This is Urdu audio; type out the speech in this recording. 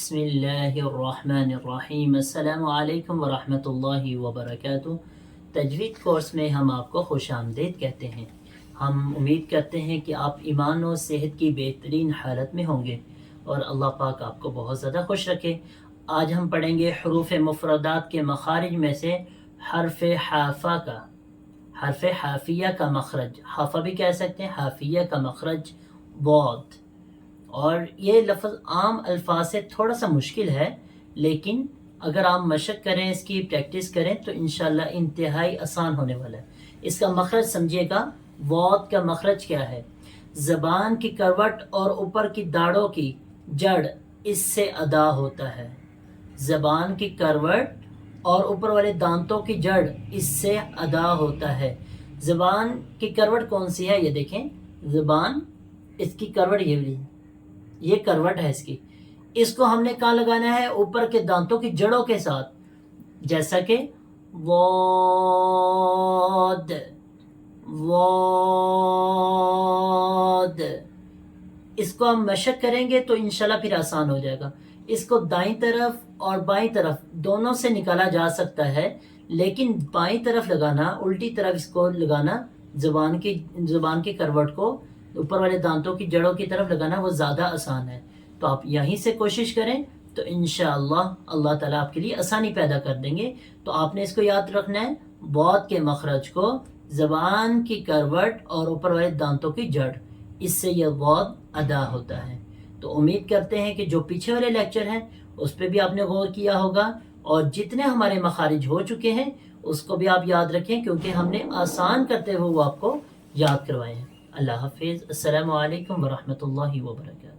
بسم اللہ الرحمن الرحیم۔ السلام علیکم ورحمۃ اللہ وبرکاتہ۔ تجوید کورس میں ہم آپ کو خوش آمدید کہتے ہیں۔ ہم امید کرتے ہیں کہ آپ ایمان و صحت کی بہترین حالت میں ہوں گے اور اللہ پاک آپ کو بہت زیادہ خوش رکھے۔ آج ہم پڑھیں گے حروف مفردات کے مخارج میں سے حرف حافہ کا، حرف حافیہ کا مخرج، حافہ بھی کہہ سکتے ہیں، حافیہ کا مخرج ضاد۔ اور یہ لفظ عام الفاظ سے تھوڑا سا مشکل ہے، لیکن اگر آپ مشق کریں، اس کی پریکٹس کریں تو انشاءاللہ انتہائی آسان ہونے والا ہے۔ اس کا مخرج سمجھیے گا، ضاد کا مخرج کیا ہے؟ زبان کی کروٹ اور اوپر کی داڑھوں کی جڑ اس سے ادا ہوتا ہے۔ زبان کی کروٹ اور اوپر والے دانتوں کی جڑ اس سے ادا ہوتا ہے۔ زبان کی کروٹ کون سی ہے؟ یہ دیکھیں، زبان، اس کی کروٹ یہ کروٹ ہے اس کی، اس کو ہم نے کہاں لگانا ہے؟ اوپر کے دانتوں کی جڑوں کے ساتھ، جیسا کہ واد واد۔ اس کو ہم مشق کریں گے تو انشاءاللہ پھر آسان ہو جائے گا۔ اس کو دائیں طرف اور بائیں طرف دونوں سے نکالا جا سکتا ہے، لیکن بائیں طرف لگانا، الٹی طرف اس کو لگانا، زبان کی کروٹ کو اوپر والے دانتوں کی جڑوں کی طرف لگانا وہ زیادہ آسان ہے۔ تو آپ یہیں سے کوشش کریں تو انشاءاللہ اللہ تعالیٰ آپ کے لیے آسانی پیدا کر دیں گے۔ تو آپ نے اس کو یاد رکھنا ہے، ضاد کے مخرج کو زبان کی کروٹ اور اوپر والے دانتوں کی جڑ، اس سے یہ ضاد ادا ہوتا ہے۔ تو امید کرتے ہیں کہ جو پیچھے والے لیکچر ہیں اس پہ بھی آپ نے غور کیا ہوگا، اور جتنے ہمارے مخارج ہو چکے ہیں اس کو بھی آپ یاد رکھیں، کیونکہ ہم نے آسان کرتے ہوئے وہ آپ کو یاد کروائے ہیں۔ اللہ حافظ۔ السلام علیکم ورحمۃ اللہ وبرکاتہ۔